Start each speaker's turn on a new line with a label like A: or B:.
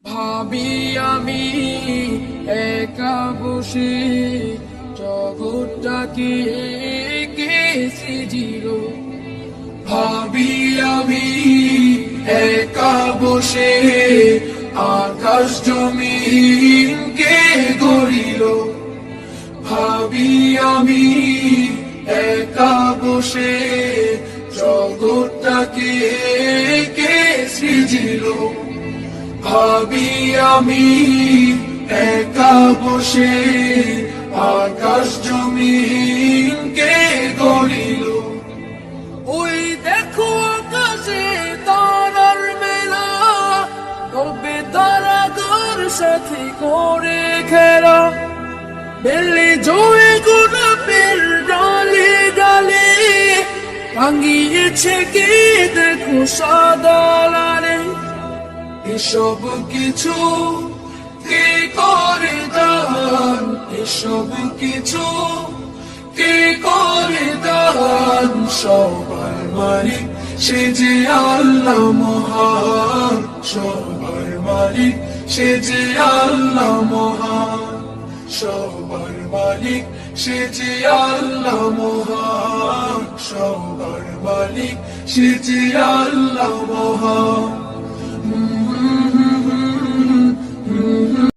A: ভাবি আমি একা বসে জগৎটাকে কে সৃজিল। ভাবি আমি একা বসে আকাশ জমিন কে গড়িল। ভাবি আমি একা বসে জগৎটাকে কে সৃজিল। ভাবি আমি একা বসে আকাশ জমিন কে গড়িল। ওই দেখো আকাশে তারার মেলা, তবে তারাগর সাথে করে খেলা। বেলে জয়ে গোলাপের ডালে ডালে টাঙ্গিয়েছে কে দেখো সাদা লালে। এসব কিছু কে করে দান, এসব কিছু কে করে দান। সবার মালিক সে যে আল্লাহ মহান, সবার মালিক সে যে আল্লাহ মহান। সবার মালিক সে যে আল্লাহ মহান, সবার মালিক সে যে আল্লাহ মহান।